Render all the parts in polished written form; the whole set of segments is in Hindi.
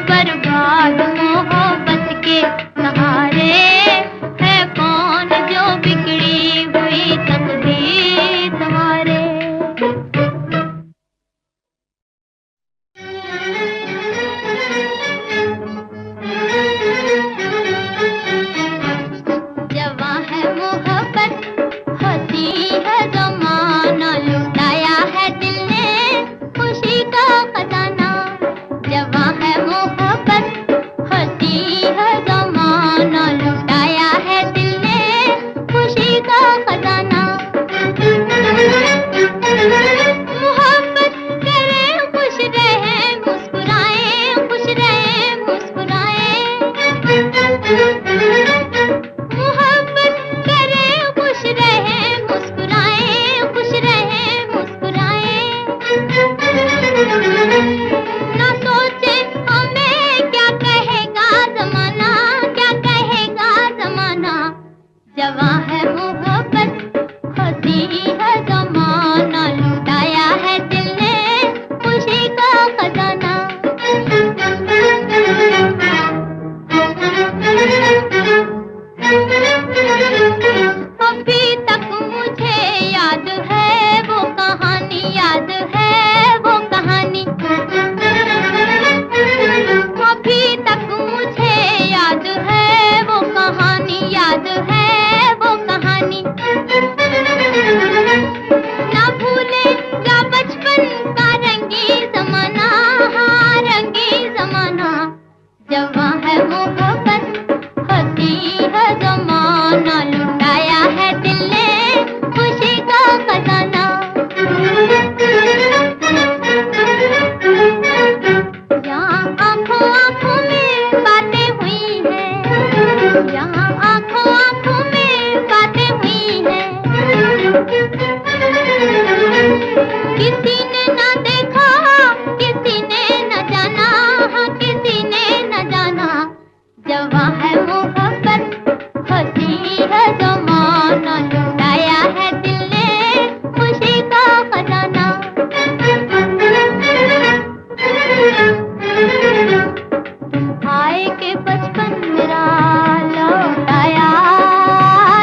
बर्बाद मोहब्बत के सहारे है कौन जो बिगड़ी हुई तकदीर संवारे। जवां है मोहब्बत होती है ज़माना, लुटाया है दिल ने खुशी का खजाना। जवां है मोहब्बत होती है ज़माना, लुटाया है दिल ने खुशी का खजाना। मोहब्बत करें खुश रहे मुस्कुराए, खुश रहे मुस्कुराए। मोहब्बत करें खुश रहे मुस्कुराए, खुश रहे मुस्कुराए। ना सोचे हमें क्या कहेगा ज़माना, क्या कहेगा ज़माना। जवां है मोहब्बत होती है ज़माना, लुटाया है दिल ने खुशी का खजाना। अभी तक मुझे याद है वो कहानी, याद है वो कहानी। अभी तक मुझे याद है वो कहानी, याद है वो कहानी। ना भूलेगा बचपन का रंगी ज़माना, हाँ रंगी ज़माना। जवां है मोहब्बत होती है ज़माना, लुटाया है दिल ने खुशी का खजाना। यहाँ आँखों आँखों में बातें हुई हैं, यहाँ आँखों आँखों में बातें हुई हैं। किसी ने ना देखा, किसी ने न जाना, हाँ किसी ने न जाना। जवां है मोहब्बत होती है ज़माना, लुटाया है दिल ने खुशी का खजाना। आए के बचपन मेरा लौटाया,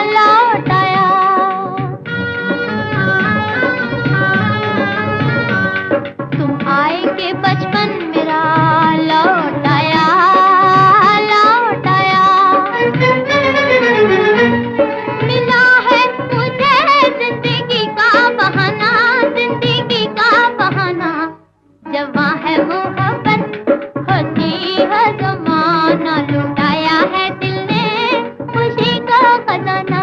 लौटाया। तुम आए के बचपन मेरा लौटाया, लौटाया। मिला है मुझे जिंदगी का बहाना, जिंदगी का बहाना। जवां है मोहब्बत होती है ज़माना, लुटाया है दिल ने खुशी का खजाना।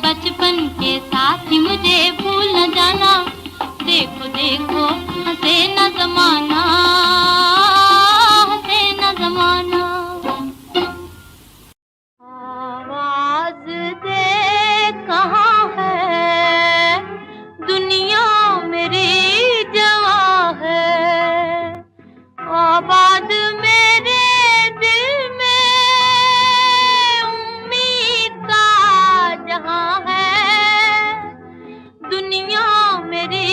बचपन के साथी मुझे भूल न जाना, देखो देखो हंसे न जमाना, हंसे न जमाना। आवाज दे कहाँ है, दुनिया मेरी जवां है, आबाद मेरे दिल में उम्मीद का जहां है, दुनिया मेरी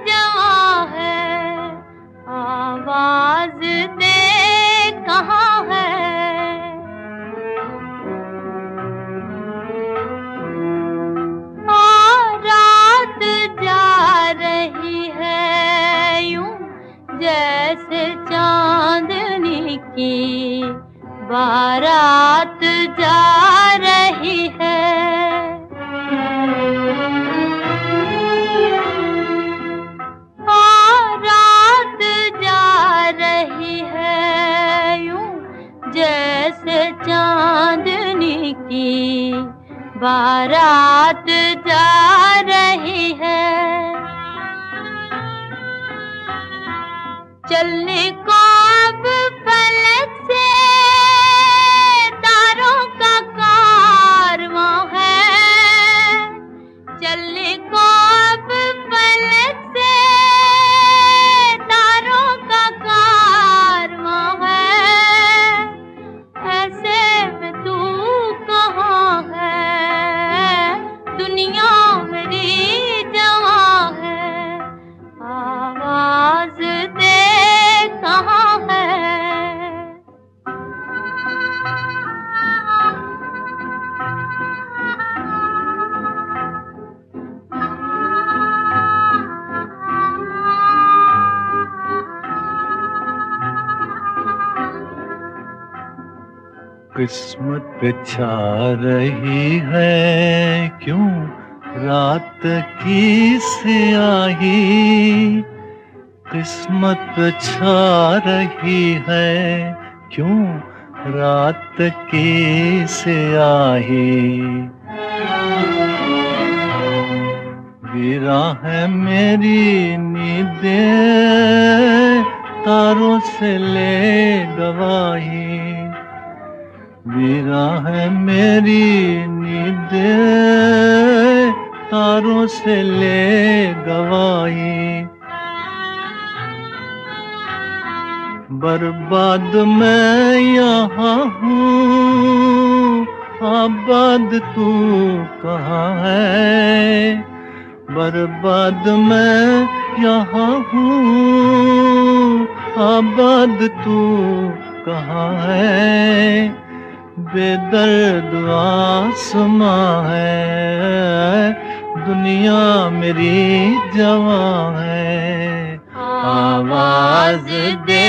जवां है, आवाज दे कहाँ है। रात जा रही है यूं जैसे चांदनी की बारात जा रही है, रात जा रही है यूं जैसे चांदनी की बारात जा रही है। चलने को अब फलक से तारों का कारवां है, चलने को अब फलक से तारों का कारवां है, ऐसे में तू कहाँ है, दुनिया मेरी जवां है, आवाज दे कहाँ है। किस्मत पे छा रही है क्यों रात की स्याही, किस्मत पे छा रही है क्यों रात की स्याही, गिरा है मेरी नींदें तारों से ले गवाही, गिरा है मेरी नींदें तारों से ले गवाही, बर्बाद मैं यहाँ हूँ आबाद तू कहाँ है, बर्बाद मैं यहाँ हूँ आबाद तू कहाँ है, बेदर्द आसमां है, दुनिया मेरी जवां है, आवाज दे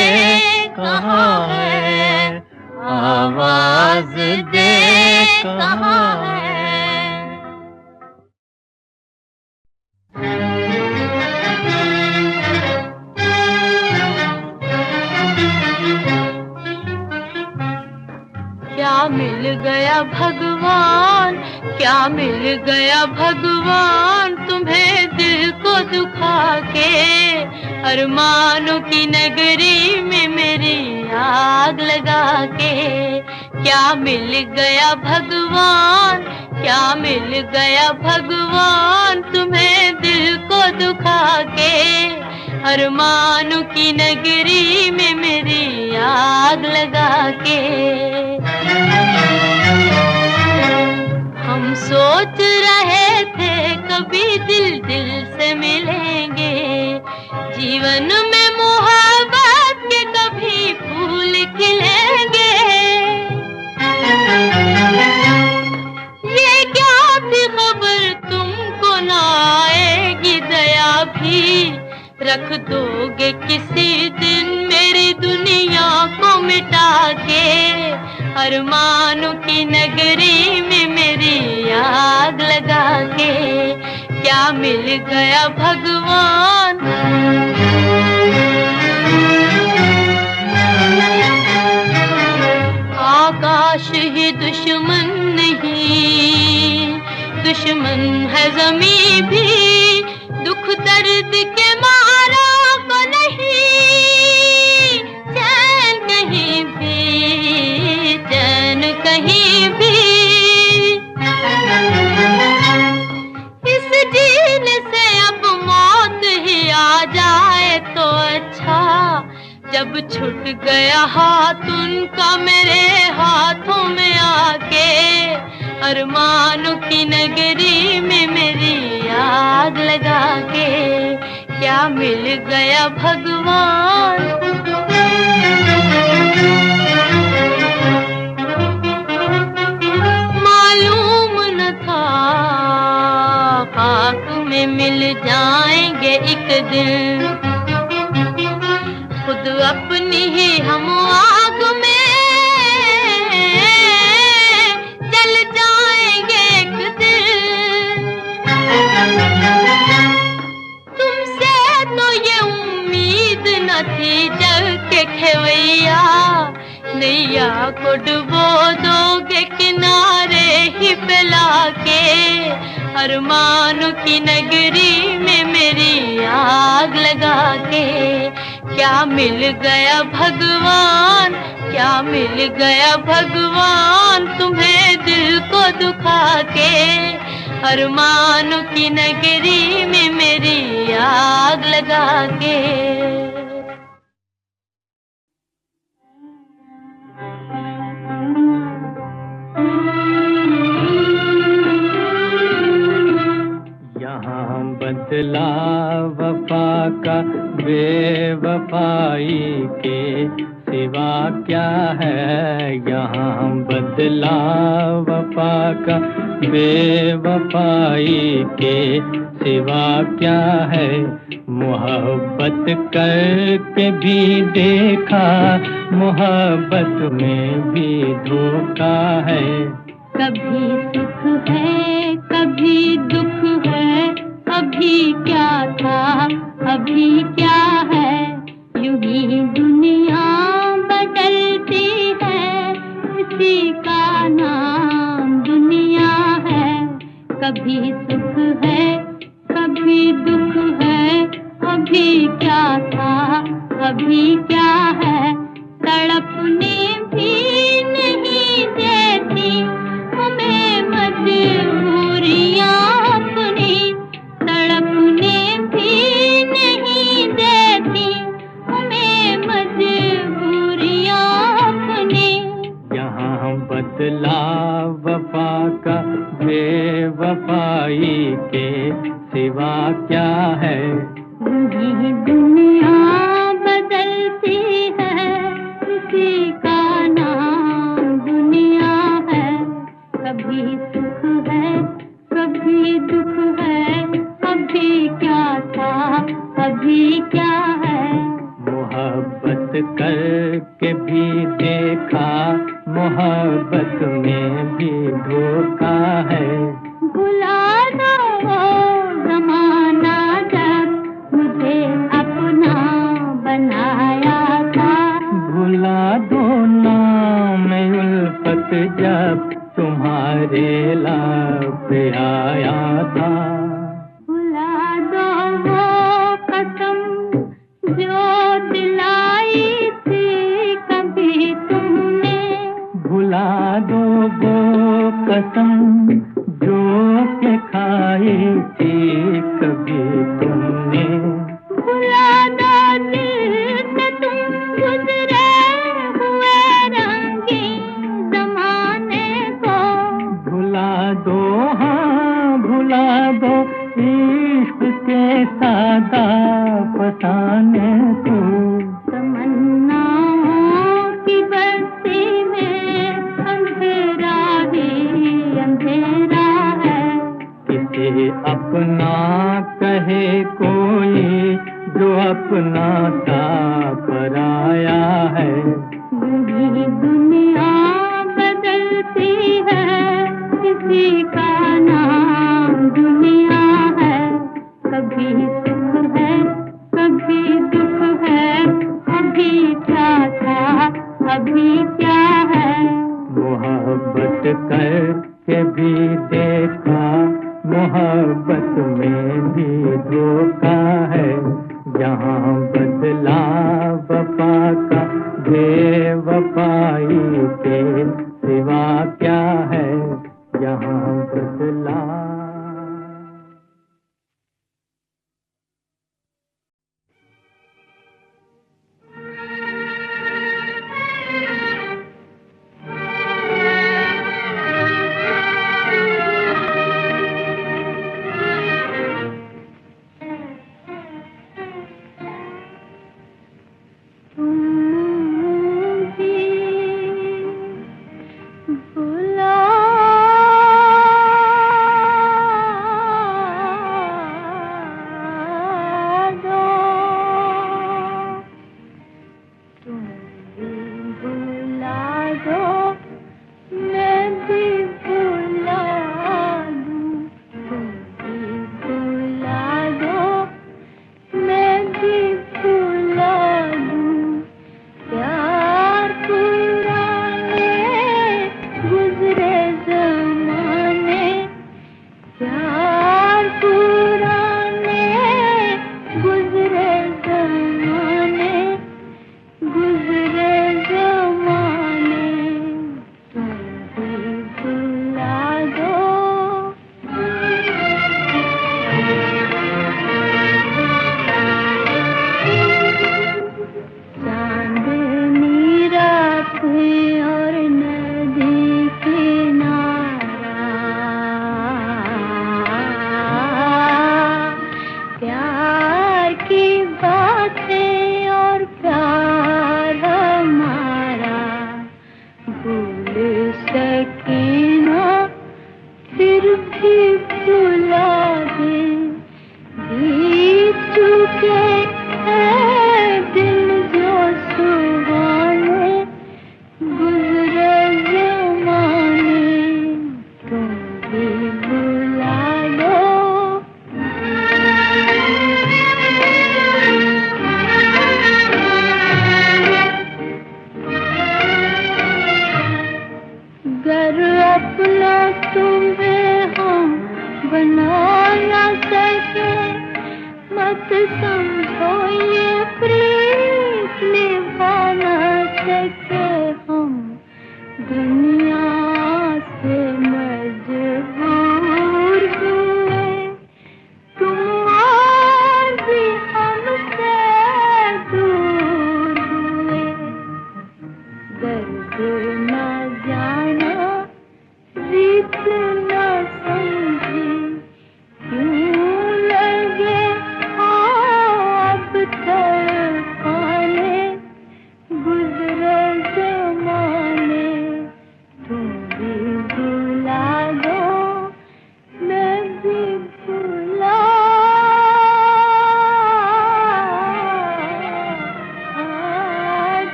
कहाँ है, आवाज दे कहाँ है। क्या मिल गया भगवान, क्या मिल गया भगवान तुम्हें दिल को दुखा के, अरमानों की नगरी में मेरी आग लगा के, क्या मिल गया भगवान, क्या मिल गया भगवान तुम्हें दिल को दुखा के, अरमानों की नगरी में मेरी आग लगा के। हम सोच रहे थे कभी दिल दिल से मिलेंगे, जीवन में मोहब्बत के कभी फूल खिलेंगे, ये क्या थी खबर तुमको ना आएगी दया भी, रख दोगे किसी दिन मेरी दुनिया को मिटा के, अरमानों की नगरी में मेरी आग लगा के, क्या मिल गया भगवान। आकाश ही दुश्मन नहीं, दुश्मन है ज़मीं भी, दुख दर्द के मारा को नहीं चैन कहीं भी, चैन कहीं भी। इस जीने से अब मौत ही आ जाए तो अच्छा, जब छूट गया हाथ उनका मेरे हाथों में आके, अरमानों की नगरी में मेरी आग लगा के, क्या मिल गया भगवान। मालूम न था खाक में मिल जाएंगे एक दिन, खुद अपनी ही हम आग में जल जाएंगे एक दिन। तुमसे तो ये उम्मीद न थी जग के खेवैया, नैया को डुबो दोगे किनारे ही पे लाके, अरमानों की नगरी में मेरी आग लगा के, क्या मिल गया भगवान, क्या मिल गया भगवान तुम्हें दिल को दुखा के, अरमानों की नगरी में मेरी आग लगा के। यहाँ बदला वफा का बेवफाई के सिवा क्या है, यहाँ बदला वफा का बेवफाई के सिवा क्या है। मोहब्बत करके भी देखा, मोहब्बत में भी धोखा है। कभी सुख है कभी दुख है, अभी क्या था अभी क्या है, यूं ही दुनिया बदलती है, इसी का नाम दुनिया है। कभी सुख है कभी दुख है, अभी क्या था अभी क्या है, तड़पने भी नहीं देती हमें मजबूरियां अपनी, तड़पने भी नहीं देती हमें मजबूरियां अपनी। यहाँ बदला वफा का बेवफाई के सिवा क्या है। यही दुनिया बदलती है, इसी का नाम दुनिया है। कभी सुख है कभी दुख है, अभी क्या था अभी क्या है। मोहब्बत करके भी देखा, मोहब्बत में भी धोखा है। भुला दो वो ज़माना जब मुझे अपना बनाया था, भुला दो नाम उल्फत जब तुम्हारे लाप आया था। भुला दो वो कसम जो दिलाई थी कभी तुमने, भुला दो वो कसम जो के खाई थी कभी तुमने। भुला दो दिल से तुम गुजरे हुए रंगीन ज़माने को, भुला दो हाँ भुला दो इश्क के सादा फसाने को। तमन्नाओं की बस्ती में अंधेरा ही अंधेरा है। किसे अपना कहे कोई जो अपना था पराया है। यही दुनिया बदलती है, किसी का नाम दुनिया है। कभी सुख है कभी दुख है, अभी क्या था अभी क्या है। मोहब्बत करके भी देखा, मोहब्बत में भी धोखा है, जहाँ बदला वफा का बेवफाई के सिवा क्या है, यहाँ बदला।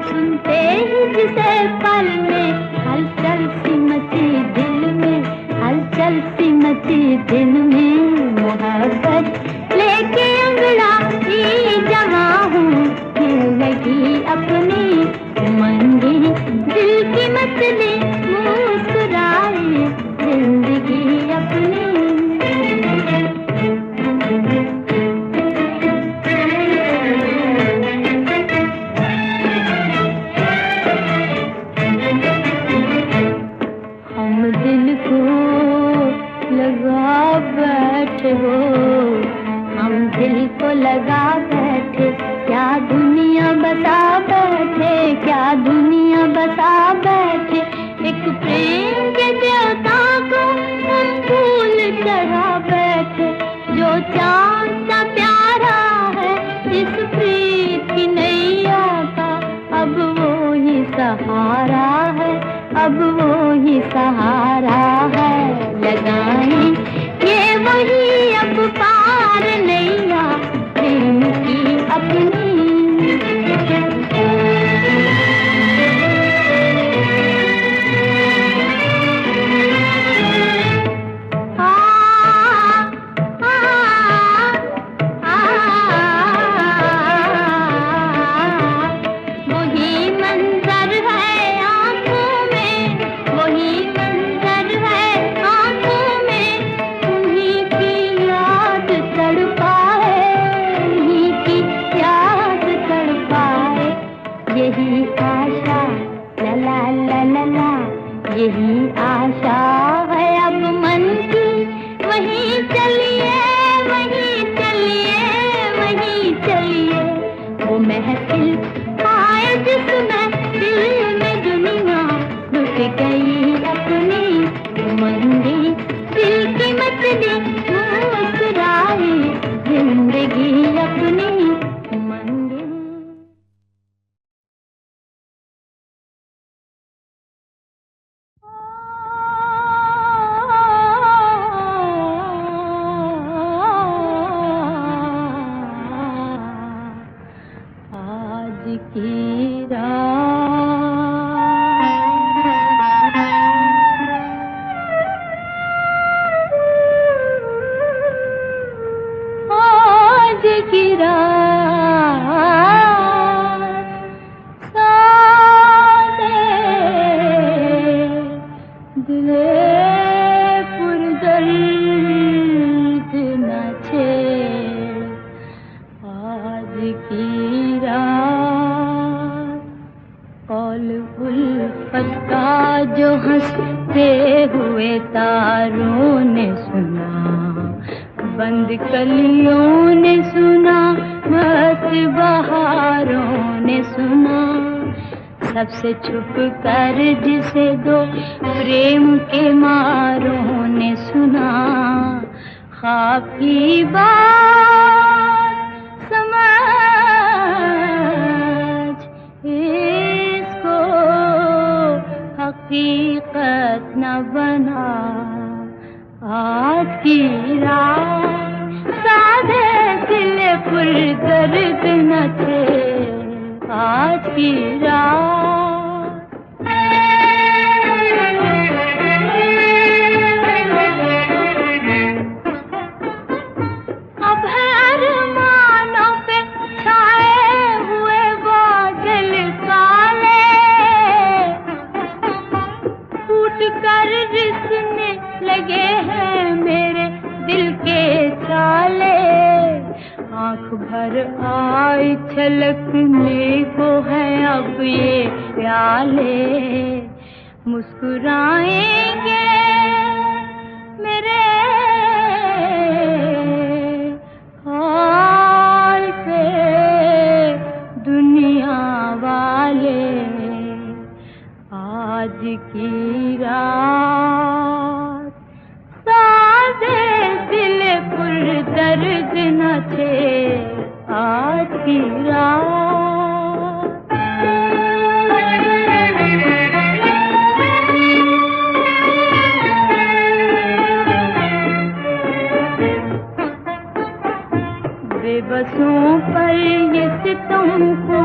सुनते ही जिसे पल में हलचल सी मची दिल में, हलचल सी मची दिल में, मोहब्बत लेके अंगड़ाई जमा हूँ, दिल लगी अपनी उमंगी, दिल की मछली मुस्कुराए जिंदगी अपनी। दिल को लगा बैठे हो, हम दिल को लगा बैठे, क्या दुनिया बसा बैठे, क्या दुनिया बसा बैठे। एक प्रेम के देवता को हम फूल चढ़ा बैठे, जो चांद सा प्यारा है इस प्रीत की नैया का, अब वो ही सहारा है, अब वो ही सहारा है। लगाई ये वही अब पार नैया प्रेम की अपनी। यही आशा ला ला ला ला ला, यही आशा है अब मन की, वहीं चलिए वहीं चलिए वहीं चलिए। वो महफिल आए जिसमें दिल में दुनिया रुक गई अपनी उमंगी, दिल की मछली मुस्कुराए जिंदगी अपनी उमंगी। की आज की सादे दिले पुरदर्द न छेड़, आज की उल्फत का जो हंसते हुए तारों ने सुना, बंद कलियों ने सुना, मस्त बहारों ने सुना, सबसे छुप कर जिसे दो प्रेम के मारों ने सुना। ख्वाब की बात समझ इसको हकीकत न बना, आज की रात सादे दिल पुर दर्द न थे, आज की रात। अब है अरमानों पे छाए हुए बादल काले, फूट कर रिसने लगे हैं मेरे दिल के चाले। आँख भर आई छलकने को है अब ये प्याले, मुस्कुराएंगे मेरे हाल पे दुनिया वाले। आज की रात सादे दिल पुर दर्द न थे, आज की रात। बेबसों पर ये सितम को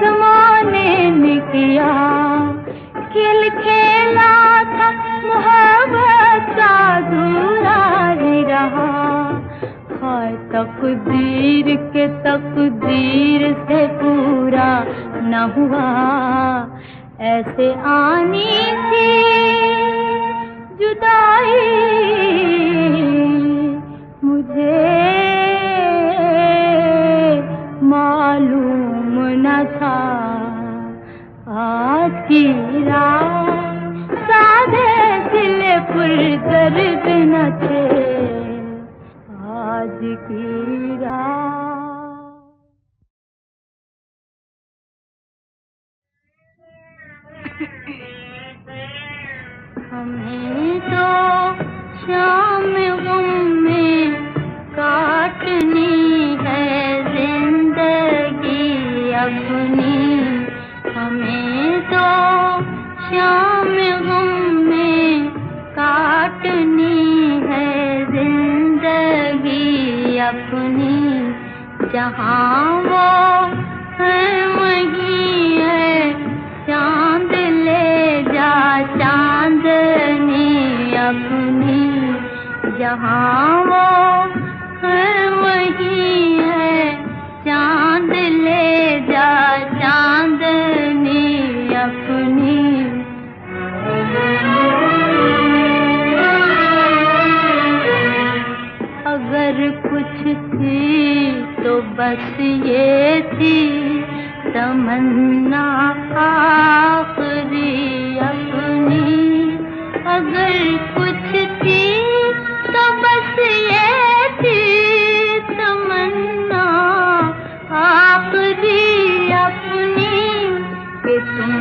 ज़माने ने तकदीर के तकदीर से पूरा न हुआ, ऐसे आनी थी जुदाई मुझे मालूम न था। आज की रात सादे दिल पर दर्द न थे, आज की रात। हमें तो शाम गम में काटनी है जिंदगी अपनी, हमें तो शाम गम में काटनी है जिंदगी अपनी। जहाँ वो है वहीं है चांद, ले जा चांदनी अपनी। जहाँ वो है वहीं है चांद, ले जा चांदनी अपनी। अगर कुछ थी तो बस ये थी तमन्ना आखिरी अपनी। अगर कुछ थी तो बस ये थी तमन्ना आखिरी अपनी, कि तुम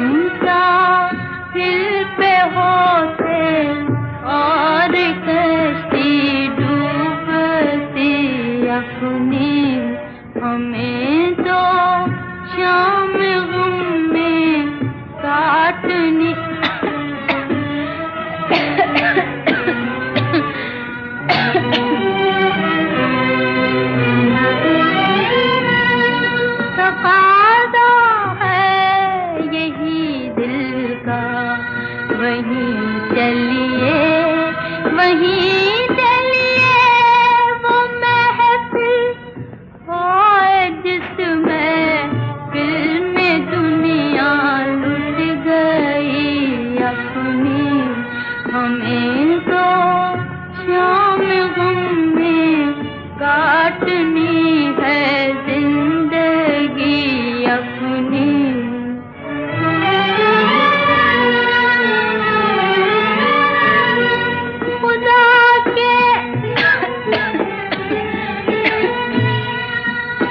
साहिल पे होते और कश्ती डूबती अपनी। हमें तो शाम गम में काटनी तकाज़ा है यही दिल का, वहीं चलिए वहीं चलिए। वो महफिल होए जिसमें फिल्म दुनिया लुट गई अपनी। हमें तो शाम गम में काटनी है जिंदगी अपनी।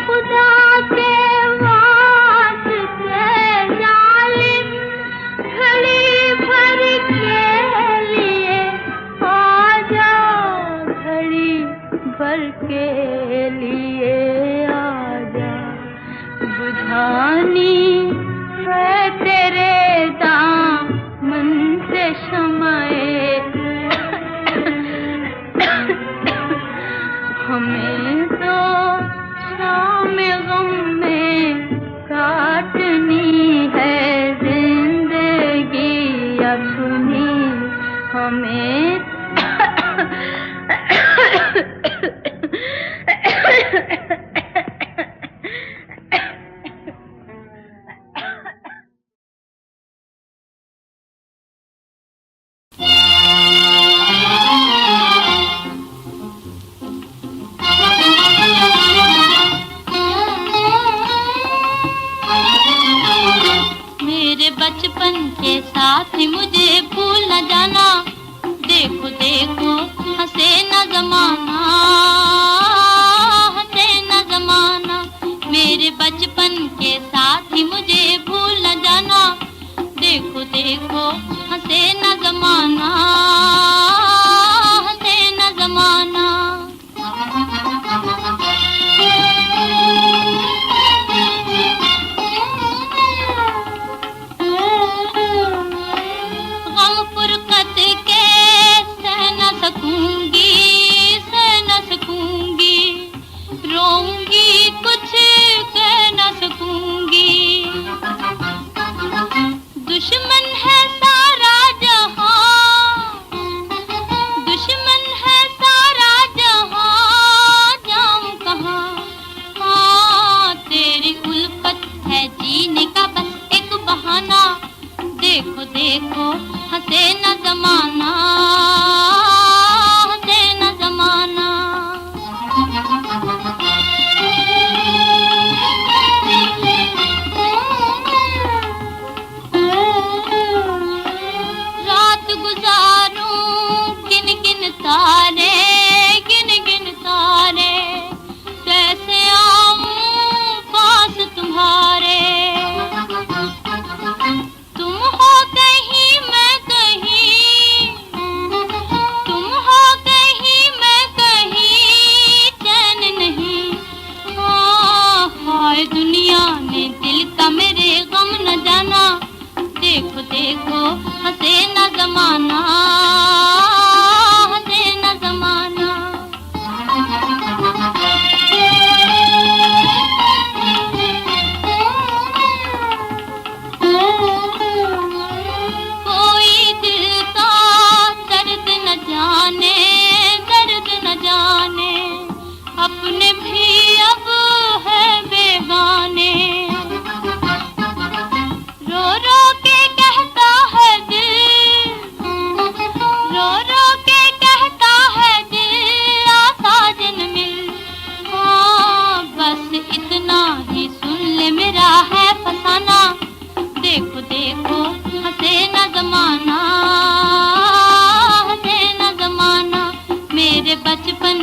खुदा के वास्ते जालिम घड़ी भर के लिए आ जा, घड़ी भर के लिए आ जा। बुझानी है तेरे दामन से शमाए, हमें तो शाम गम में काटनी है जिंदगी अपनी। हमें मेरे बचपन के साथी मुझे भूल न जाना। देखो देखो हंसे न जमाना, हंसे न जमाना। मेरे बचपन के साथी मुझे भूल न जाना। देखो देखो हंसे न जमाना, हंसे न जमाना। गम फुरकत के सह न सकूंगी, सह न सकूंगी। रोऊंगी कुछ कह न सकूंगी। दुश्मन है सारा जहां, देखो देखो हंसे न जमाना, हंसे न जमाना। रात गुजारूं गिन गिन तारे, गिन गिन तारे, कैसे आऊं पास तुम्हारे। तुम हो कहीं मैं कहीं, तुम हो कहीं मैं कहीं, चैन नहीं। हाय दुनिया ने दिल का मेरे गम न जाना। देखो देखो हंसे न जमाना, हंसे न जमाना। कोई दिल का दर्द न जाने, दर्द न जाने, अपने भी अब है बेगाने। रो रो के कहता है दिल, रो रो के कहता है दिल, आ साजन मिल। हाँ बस इतना ही सुन ले मेरा है फसाना। देखो देखो हंसे न जमाना, हंसे न जमाना। मेरे बचपन